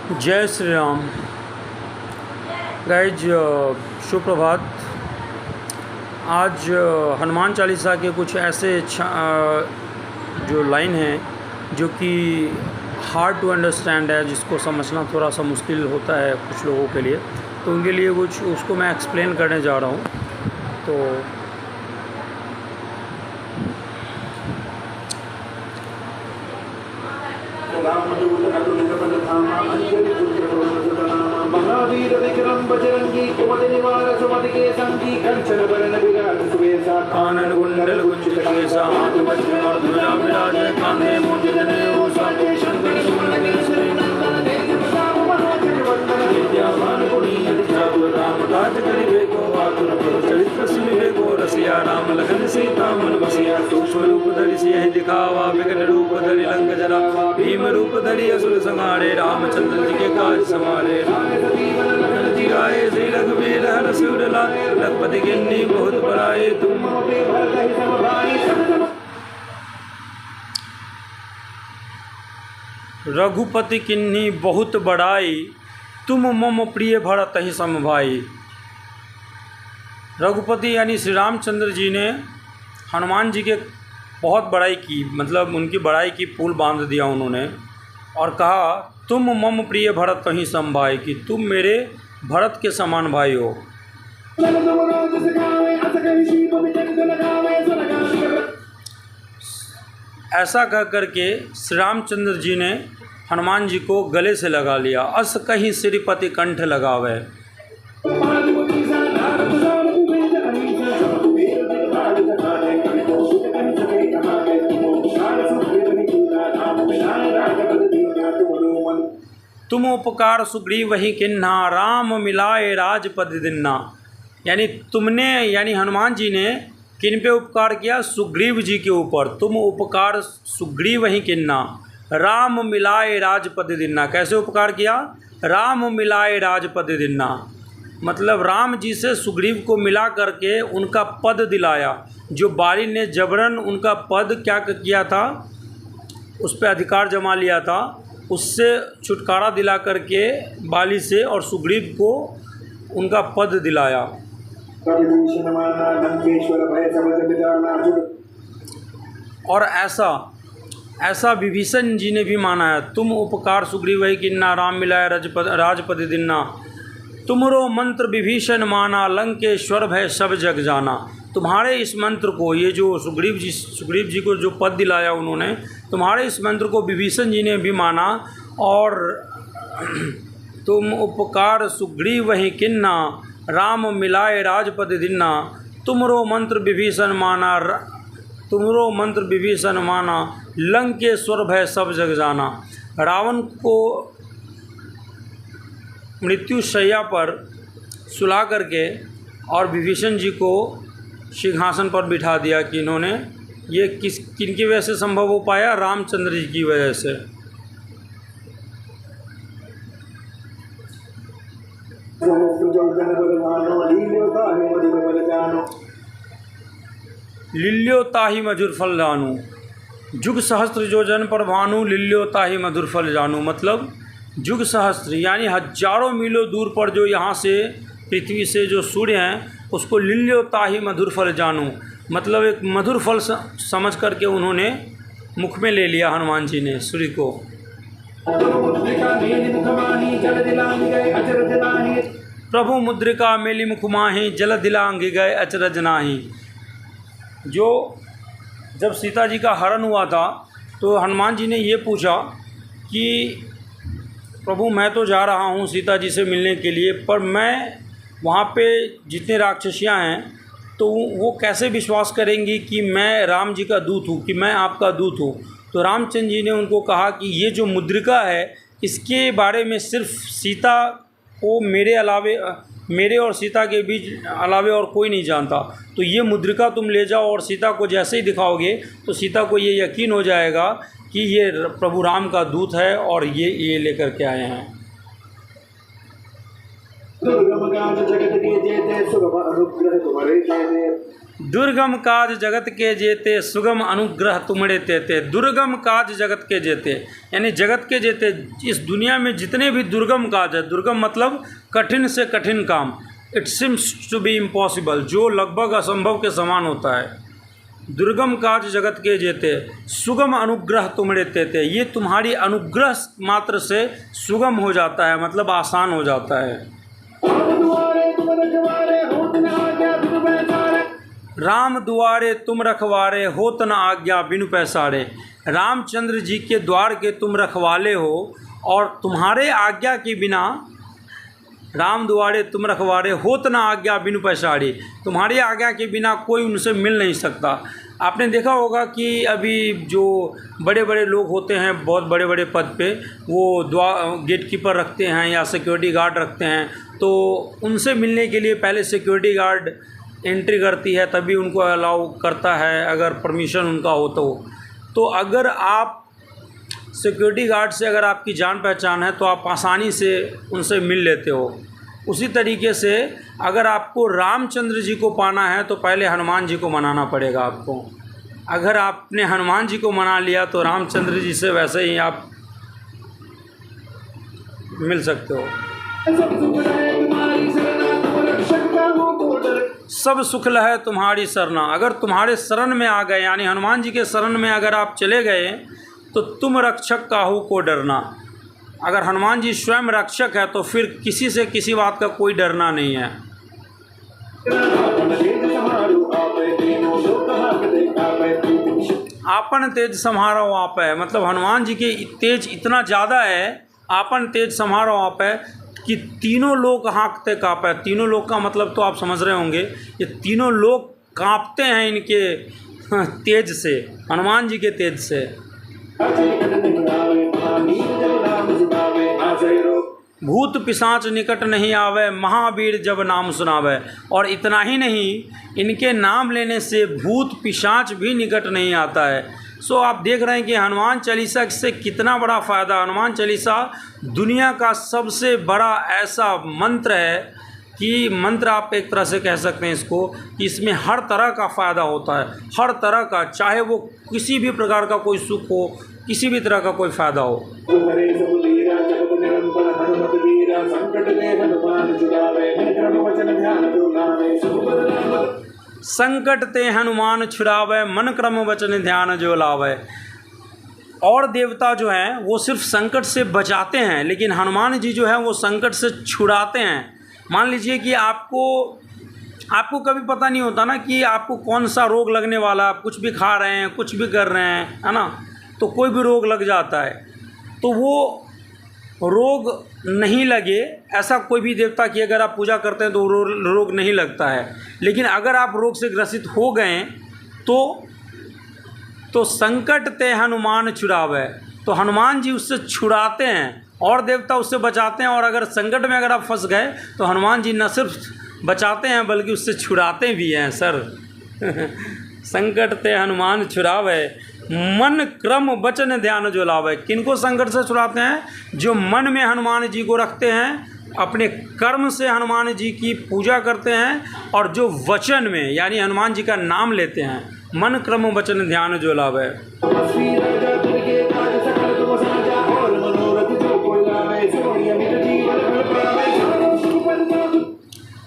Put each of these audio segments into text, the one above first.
जय श्री राम। गाइज सुप्रभात। आज हनुमान चालीसा के कुछ ऐसे जो लाइन हैं जो कि हार्ड टू अंडरस्टैंड है, जिसको समझना थोड़ा सा मुश्किल होता है कुछ लोगों के लिए, तो उनके लिए कुछ उसको मैं एक्सप्लेन करने जा रहा हूँ। तो महावीर विक्रम बजरंगी कुमति निवार सुमति के संगी कंचन वरण विराट सुवेशा कानन कुंडल कुंचित केसा हाथ वज्र और ध्वजा विराजय कांधे मूंज जनेऊ साके शंकर सुमन केसरी नंदन विद्यावान गुणी अति चातुर राम काज करिबे को आतुर प्रभु चरित्र सुनिबे को रसिया राम लखन सीता मन बसिया सूक्ष्म रूप धरि सियहि दिखावा विकट रूप धरि लंक जरा भीम रूप धरि असुर संहारे रामचंद्र जी के काज समारे जी आए श्री रघुवीर हर सिर लाए रघुपति किन्नी बहुत बड़ाई तुम रघुपति किन्नी बहुत बड़ाई तुम मम प्रिय भरत ही सम भाई। रघुपति यानी श्री रामचंद्र जी ने हनुमान जी के बहुत बड़ाई की, मतलब उनकी बड़ाई की पुल बांध दिया उन्होंने और कहा तुम मम प्रिय भरत ही सम भाई, कि तुम मेरे भरत के समान भाई हो। ऐसा कह करके श्री रामचंद्र जी ने हनुमान जी को गले से लगा लिया। अस कहीं श्रीपति कंठ लगावे। तुम उपकार सुग्रीव वही किन्हा राम मिलाए राजपद दिन्ना। यानी तुमने, यानी हनुमान जी ने किन पे उपकार किया? सुग्रीव जी के ऊपर। तुम उपकार सुग्रीव वही किन्ना राम मिलाए राजपद दिन्ना। कैसे उपकार किया? राम मिलाए राजपद दिन्ना, मतलब राम जी से सुग्रीव को मिला करके उनका पद दिलाया। जो बाली ने जबरन उनका पद क्या किया था, उस पर अधिकार जमा लिया था, उससे छुटकारा दिला करके बाली से और सुग्रीव को उनका पद दिलाया। और ऐसा विभीषण जी ने भी माना है। तुम उपकार सुग्रीव वही किन्ना राम मिलाए राजपद दिन्ना। तुमरो मंत्र विभीषण माना लंकेश्वर भय सब जग जाना। तुम्हारे इस मंत्र को, ये जो सुग्रीव जी को जो पद दिलाया उन्होंने, तुम्हारे इस मंत्र को विभीषण जी ने भी माना। और तुम उपकार सुग्रीव वही किन्ना राम मिलाए राजपद दिन्ना। तुमरो मंत्र विभीषण माना लंकेश्वर भय सब जग जाना। रावण को मृत्यु शैया पर सुला करके और विभीषण जी को सिंहासन पर बिठा दिया कि इन्होंने, ये किनकी वजह से संभव हो पाया? रामचंद्र जी की वजह से। लिल्यो ताहि मधुर फल जानू, जुग सहस्त्र जो जन पर भानु लिल्यो ताहि मधुर फल जानू। मतलब जुग सहस्त्र यानी हजारों मीलों दूर पर जो यहाँ से पृथ्वी से जो सूर्य हैं, उसको लिल्यो ताहि मधुर फल जानू, मतलब एक मधुर फल समझ करके उन्होंने मुख में ले लिया हनुमान जी ने सूर्य को। प्रभु मुद्रिका मेली मुख माही जल दिलांग गए अचरज नाही। जो जब सीता जी का हरण हुआ था तो हनुमान जी ने ये पूछा कि प्रभु मैं तो जा रहा हूँ सीता जी से मिलने के लिए, पर मैं वहाँ पे जितने राक्षसियाँ हैं तो वो कैसे विश्वास करेंगी कि मैं राम जी का दूत हूँ, कि मैं आपका दूत हूँ। तो रामचंद्र जी ने उनको कहा कि ये जो मुद्रिका है, इसके बारे में सिर्फ सीता को मेरे और सीता के बीच अलावे और कोई नहीं जानता। तो ये मुद्रिका तुम ले जाओ और सीता को जैसे ही दिखाओगे तो सीता को ये यकीन हो जाएगा कि ये प्रभु राम का दूत है और ये लेकर के आए हैं। दुर्गम काज जगत के जेते सुगम अनुग्रह तुमड़े तेते। दुर्गम काज जगत के जेते यानी जगत के जेते, इस दुनिया में जितने भी दुर्गम काज है, दुर्गम मतलब कठिन से कठिन काम, it seems to be impossible, जो लगभग असंभव के समान होता है। दुर्गम काज जगत के जेते सुगम अनुग्रह तुमड़े तेते, ये तुम्हारी अनुग्रह मात्र से सुगम हो जाता है, मतलब आसान हो जाता है। राम दुआरे तुम रखवारे होत न आज्ञा बिनु पैसारे। रामचंद्र जी के द्वार के तुम रखवाले हो और तुम्हारे आज्ञा के बिना, राम दुआरे तुम रखवारे होत न आज्ञा बिनु पैसारे, तुम्हारी आज्ञा के बिना कोई उनसे मिल नहीं सकता। आपने देखा होगा कि अभी जो बड़े बड़े लोग होते हैं बहुत बड़े बड़े पद पे, वो गेट कीपर रखते हैं या सिक्योरिटी गार्ड रखते हैं, तो उनसे मिलने के लिए पहले सिक्योरिटी गार्ड एंट्री करती है, तभी उनको अलाउ करता है, अगर परमिशन उनका हो तो अगर आप सिक्योरिटी गार्ड से अगर आपकी जान पहचान है तो आप आसानी से उनसे मिल लेते हो। उसी तरीके से अगर आपको रामचंद्र जी को पाना है तो पहले हनुमान जी को मनाना पड़ेगा आपको। अगर आपने हनुमान जी को मना लिया तो रामचंद्र जी से वैसे ही आप मिल सकते हो। सब सुख लहै तुम्हारी शरणा, अगर तुम्हारे शरण में आ गए यानी हनुमान जी के शरण में अगर आप चले गए तो तुम रक्षक काहू को डरना। अगर हनुमान जी स्वयं रक्षक है तो फिर किसी से किसी बात का कोई डरना नहीं है। आपन तेज संहारो आप है, मतलब हनुमान जी के तेज इतना ज़्यादा है, आपन तेज संहारो आप है कि तीनों लोग हाँकते काँपे। तीनों लोग का मतलब तो आप समझ रहे होंगे, ये तीनों लोग काँपते हैं इनके तेज से, हनुमान जी के तेज से। भूत पिशाच निकट नहीं आवे, महावीर जब नाम सुनावे। और इतना ही नहीं, इनके नाम लेने से भूत पिशाच भी निकट नहीं आता है। सो आप देख रहे हैं कि हनुमान चालीसा से कितना बड़ा फ़ायदा। हनुमान चालीसा दुनिया का सबसे बड़ा ऐसा मंत्र है कि मंत्र आप एक तरह से कह सकते हैं इसको, कि इसमें हर तरह का फ़ायदा होता है, हर तरह का, चाहे वो किसी भी प्रकार का कोई सुख हो, किसी भी तरह का कोई फ़ायदा हो। संकट ते हनुमान छुड़ावे, मन क्रम वचन ध्यान जो लावे। और देवता जो हैं वो सिर्फ संकट से बचाते हैं, लेकिन हनुमान जी जो है वो संकट से छुड़ाते हैं। मान लीजिए कि आपको कभी पता नहीं होता ना कि आपको कौन सा रोग लगने वाला, आप कुछ भी खा रहे हैं, कुछ भी कर रहे हैं, है ना, तो कोई भी रोग लग जाता है। तो वो रोग नहीं लगे ऐसा कोई भी देवता की अगर आप पूजा करते हैं तो रोग नहीं लगता है। लेकिन अगर आप रोग से ग्रसित हो गए तो संकट ते हनुमान छुड़ावे, तो हनुमान जी उससे छुड़ाते हैं और देवता उससे बचाते हैं। और अगर संकट में अगर आप फंस गए तो हनुमान जी न सिर्फ बचाते हैं बल्कि उससे छुड़ाते भी हैं सर। संकट ते हनुमान छुड़ावे, मन क्रम वचन ध्यान जो लावे। किनको संकट से छुड़ाते हैं? जो मन में हनुमान जी को रखते हैं, अपने कर्म से हनुमान जी की पूजा करते हैं, और जो वचन में यानी हनुमान जी का नाम लेते हैं। मन क्रम वचन ध्यान जो लावे।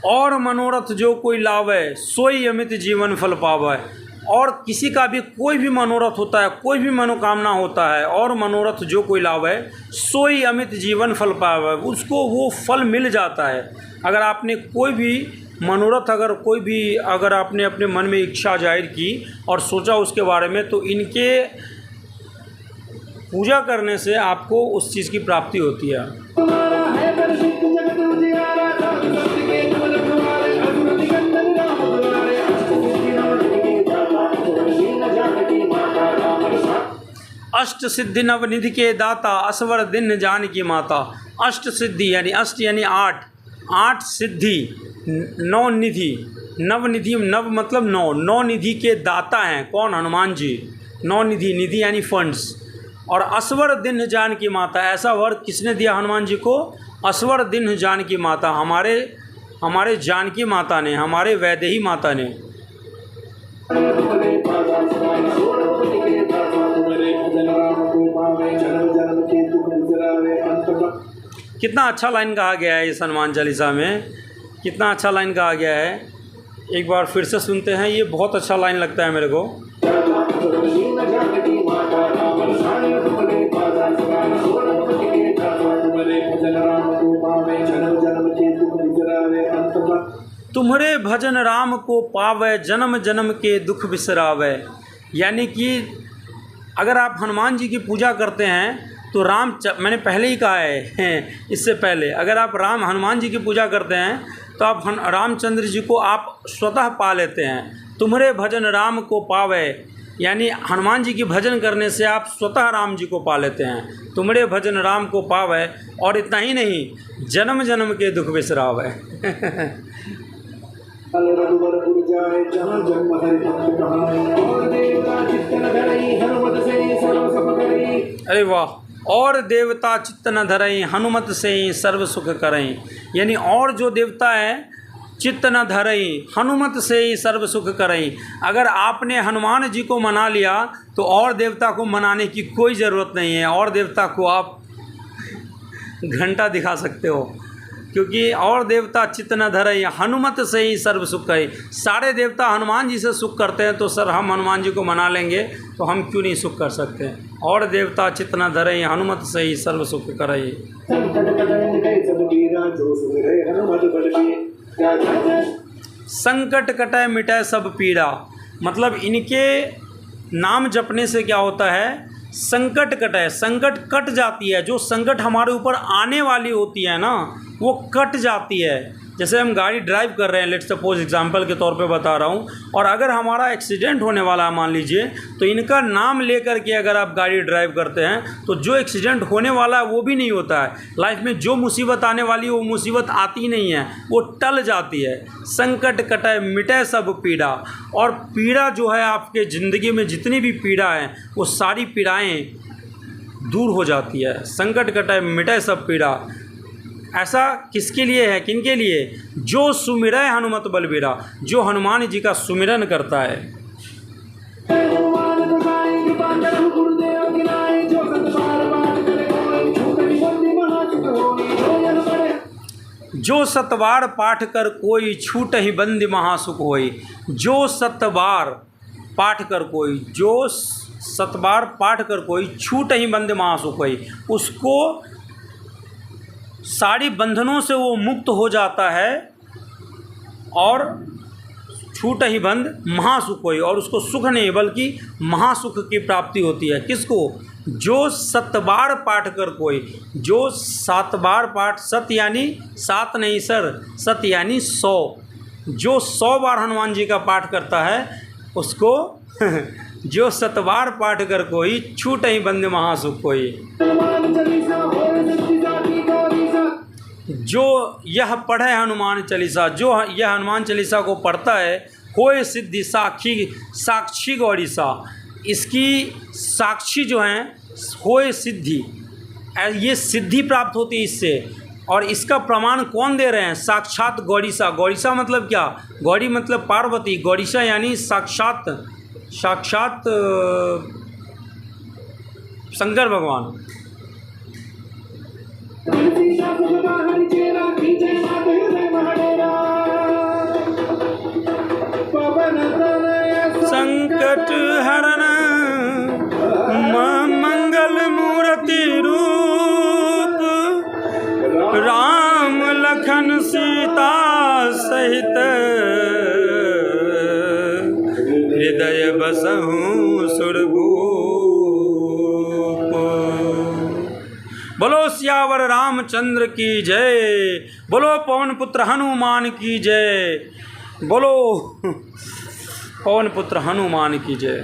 और मनोरथ जो कोई लावे, सोई अमित जीवन फल पावे। और किसी का भी कोई भी मनोरथ होता है, कोई भी मनोकामना होता है, और मनोरथ जो कोई लावे, सोई अमित जीवन फल पावे, उसको वो फल मिल जाता है। अगर आपने कोई भी मनोरथ अगर आपने अपने मन में इच्छा जाहिर की और सोचा उसके बारे में, तो इनके पूजा करने से आपको उस चीज़ की प्राप्ति होती है। अष्ट सिद्धि नवनिधि के दाता, असवर दिन जान की माता। अष्ट सिद्धि यानी अष्ट यानी आठ सिद्धि, नौ निधि, नवनिधि, नव मतलब नौ निधि के दाता हैं कौन? हनुमान जी। नौ निधि, निधि यानी फंड्स। और असवर दिन जान की माता, ऐसा वर किसने दिया हनुमान जी को? असवर दिन जान की माता, हमारे जानकी माता ने, हमारे वैदेही माता ने। कितना अच्छा लाइन कहा गया है इस हनुमान चालीसा में, कितना अच्छा लाइन कहा गया है। एक बार फिर से सुनते हैं, ये बहुत अच्छा लाइन लगता है मेरे को। तुम्हारे भजन राम को पावे, जन्म जन्म के दुख बिसरावे। यानी कि अगर आप हनुमान जी की पूजा करते हैं तो मैंने पहले ही कहा है इससे पहले, अगर आप हनुमान जी की पूजा करते हैं तो आप रामचंद्र जी को आप स्वतः पा लेते हैं। तुम्हारे भजन राम को पावे, यानी हनुमान जी की भजन करने से आप स्वतः राम जी को पा लेते हैं। तुम्हारे भजन राम को पावे, और इतना ही नहीं, जन्म जन्म के दुख बिसरावे। अरे वाह। और देवता चित्त न धरई, हनुमत से ही सर्व सुख करई। यानी और जो देवता है चित्त न धरई, हनुमत से ही सर्व सुख करई। अगर आपने हनुमान जी को मना लिया तो और देवता को मनाने की कोई ज़रूरत नहीं है। और देवता को आप घंटा दिखा सकते हो, क्योंकि और देवता चित्त न धरई, हनुमत से ही सर्व सुख करई। सारे देवता हनुमान जी से सुख करते हैं तो सर हम हनुमान जी को मना लेंगे तो हम क्यों नहीं सुख कर सकते। और देवता चित्त न धरई, हनुमत से ही सर्व सुख करई। संकट कटै मिटै सब पीड़ा। मतलब इनके नाम जपने से क्या होता है, संकट कटै, संकट कट जाती है। जो संकट हमारे ऊपर आने वाली होती है ना, वो कट जाती है। जैसे हम गाड़ी ड्राइव कर रहे हैं, लेट्स सपोज एग्जांपल के तौर पे बता रहा हूँ, और अगर हमारा एक्सीडेंट होने वाला है मान लीजिए, तो इनका नाम लेकर के अगर आप गाड़ी ड्राइव करते हैं तो जो एक्सीडेंट होने वाला है वो भी नहीं होता है। लाइफ में जो मुसीबत आने वाली है वो मुसीबत आती नहीं है, वो टल जाती है। संकट कटै मिटै सब पीड़ा। और पीड़ा जो है आपके ज़िंदगी में जितनी भी पीड़ा है वो सारी पीड़ाएँ दूर हो जाती है। संकट कटै मिटै सब पीड़ा। ऐसा किसके लिए है, किनके लिए? जो सुमिरै हनुमत बलबीरा, जो हनुमान जी का सुमिरन करता है। जो सतबार पाठ कर कोई, छूट ही बंदी महासुख होई। जो सतबार पाठ कर कोई, जो सतबार पाठ कर कोई, छूट ही बंदी महासुख होई। उसको सारी बंधनों से वो मुक्त हो जाता है और छूट ही बंद महासुख होई। और उसको सुख नहीं बल्कि महासुख की प्राप्ति होती है। किसको? जो सतबार पाठ कर कोई, जो 7 बार पाठ, सत यानी 7 नहीं सर, सत यानी 100। जो 100 बार हनुमान जी का पाठ करता है उसको जो सतबार पाठ कर कोई, छूट ही बंद महासुख कोई। जो यह पढ़े हनुमान चालीसा, जो यह हनुमान चालीसा को पढ़ता है, होए सिद्धि साक्षी गौरीसा। इसकी साक्षी जो हैं होए सिद्धि, ये सिद्धि प्राप्त होती है इससे। और इसका प्रमाण कौन दे रहे हैं? साक्षात गौरीसा। गौरीसा मतलब क्या? गौरी मतलब पार्वती, गौरीसा यानी साक्षात शंकर भगवान। संकट हरण मंगल मूर्ति रूप, राम लखन सीता सहित, हृदय बसहु सुरभूप। बोलो सियावर रामचंद्र की जय, बोलो पवन पुत्र हनुमान की जय, बोलो पवन पुत्र हनुमान की जय।